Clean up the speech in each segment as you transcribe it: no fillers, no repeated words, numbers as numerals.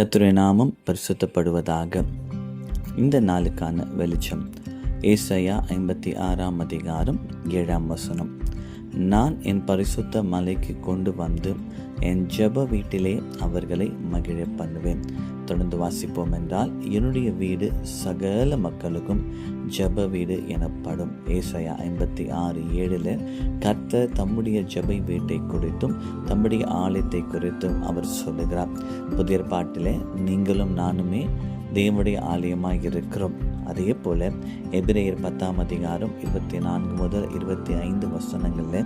கர்த்தருடைய நாமம் பரிசுத்தப்படுவதாக. இந்த நாளுக்கான வெளிச்சம் ஏசாயா 56 அதிகாரம் 7 நான் என் பரிசுத்த மலைக்கு கொண்டு வந்து என் ஜெப வீட்டிலே அவர்களை மகிழ பண்ணுவேன். தொடர்ந்து வாசிப்போம் என்றால், என்னுடைய வீடு சகல மக்களுக்கும் ஜெப வீடு எனப்படும். ஏசாயா 56:7 கர்த்தர் தம்முடைய ஜெப வீட்டை குறித்தும் தம்முடைய ஆலயத்தை குறித்தும் அவர் சொல்லுகிறார். புதிய ஏற்பாட்டிலே நீங்களும் நானுமே தேவனுடைய ஆலயமாக இருக்கிறோம். அதே போல எபிரேயர் 10 அதிகாரம் 24 முதல் 25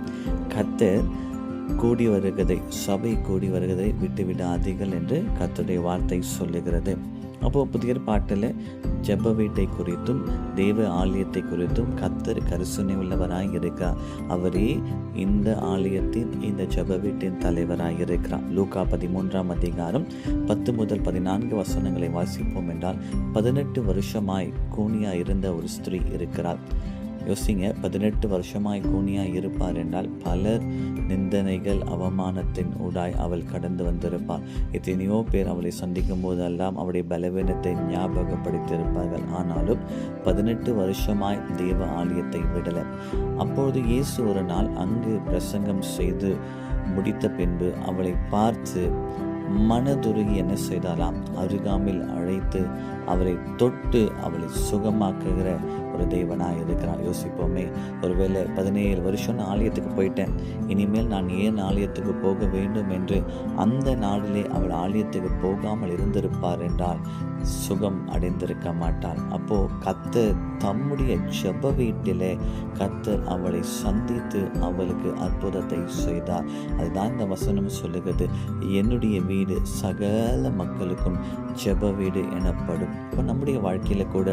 கர்த்தர் கூடி வருகிறதை, சபை கூடி வருகிறதை விட்டுவிடாதீர்கள் என்று கர்த்தருடைய வார்த்தை சொல்லுகிறது. அப்போது புதிய ஏற்பாட்டில் ஜெப வீட்டை குறித்தும் தேவ ஆலயத்தை குறித்தும் கர்த்தர் கரிசனை உள்ளவராய் இருக்கிறார். அவரே இந்த ஆலயத்தின், இந்த ஜெப வீட்டின் தலைவராய் இருக்கிறார். லூக்கா 13 அதிகாரம் 10 முதல் 14 வாசிப்போம் என்றால், 18 வருஷமாய் கூனியாய் இருந்த ஒரு ஸ்திரீ இருக்கிறார். யோசிங்க, 18 வருஷமாய் கூனியாய் இருப்பார் என்றால் பலர் நிந்தனைகள், அவமானத்தின் ஊடாய் அவள் கடந்து வந்திருப்பாள். எத்தனையோ பேர் அவளை சந்திக்கும் போதெல்லாம் அவருடைய பலவீனத்தை ஞாபகப்படுத்தியிருப்பார்கள். ஆனாலும் 18 வருஷமாய் தேவ ஆலயத்தை விடலை. அப்பொழுது இயேசு ஒரு நாள் அங்கு பிரசங்கம் செய்து முடித்த பின்பு அவளை பார்த்து மனதுருகி என்ன செய்தாலாம், அருகாமையில் அழைத்து அவளை தொட்டு அவளை சுகமாக்குகிற ஒரு தேவனாக இருக்கிறார். யோசிப்போமே, ஒருவேளை 17 வருஷம் ஆலயத்துக்கு போயிட்டேன், இனிமேல் நான் ஏன் ஆலயத்துக்கு போக வேண்டும் என்று அந்த நாளிலே அவள் ஆலயத்துக்கு போகாமல் இருந்திருப்பார் என்றால் சுகம் அடைந்திருக்க மாட்டாள். அப்போ கர்த்தர் தம்முடைய ஜெப வீட்டிலே கர்த்தர் அவளை சந்தித்து அவளுக்கு அற்புதத்தை செய்தார். அதுதான் இந்த வசனம் சொல்லுகிறது, என்னுடைய வீடு சகல மக்களுக்கும் ஜெப வீடு எனப்படும். இப்போ நம்முடைய வாழ்க்கையில கூட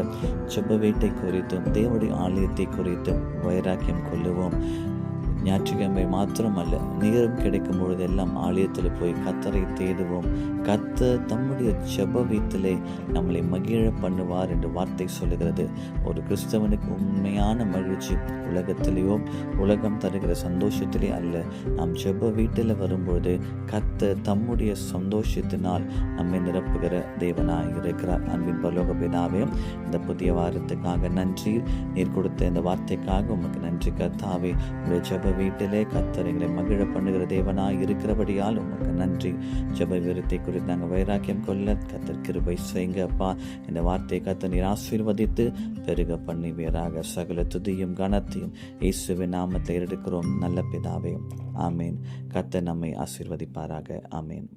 ஜெப வீட்டை குறித்தும் தேவனுடைய ஆலயத்தை குறித்தும் வைராக்கியம் கொள்ளுவோம். ஞாயிற்றுக்கிழமை மாத்திரமல்ல, நேரம் கிடைக்கும் பொழுதெல்லாம் ஆலயத்தில் போய் கர்த்தரை தேடுவோம். கர்த்தர் தம்முடைய ஜெப வீட்டிலே நம்மளை மகிழ பண்ணுவார் என்று வார்த்தை சொல்லுகிறது. ஒரு கிறிஸ்தவனுக்கு உண்மையான மகிழ்ச்சி உலகத்திலேயோ உலகம் தருகிற சந்தோஷத்திலே அல்ல. நாம் ஜெப வீட்டில் வரும்போது கர்த்தர் தம்முடைய சந்தோஷத்தினால் நம்மை நிரப்புகிற தேவனாய் இருக்கிறார். அன்பின் பரலோக பிதாவே, இந்த புதிய வாரத்துக்காக நன்றி. நீர் கொடுத்த இந்த வார்த்தைக்காக உமக்கு நன்றி கர்த்தாவே. உடைய ஜெப வீட்டிலே கர்த்தர் எங்களை மகிழ பண்ணுகிற தேவனாய் இருக்கிறபடியால் உமக்கு நன்றி. ஜெப வீரத்தை குறித்து நாங்கள் வைராக்கியம் கொள்ள கர்த்தர் கிருபை செய்யுங்க அப்பா. இந்த வார்த்தையை கர்த்தர் நீர் ஆசீர்வதித்து பெருக பண்ணுவீராக. சகல துதியும் கனத்தையும் இயேசுவின் நாமத்தில் எடுக்கிறோம் நல்ல பிதாவே, ஆமேன். கர்த்தர் நம்மை ஆசீர்வதிப்பாராக. ஆமேன்.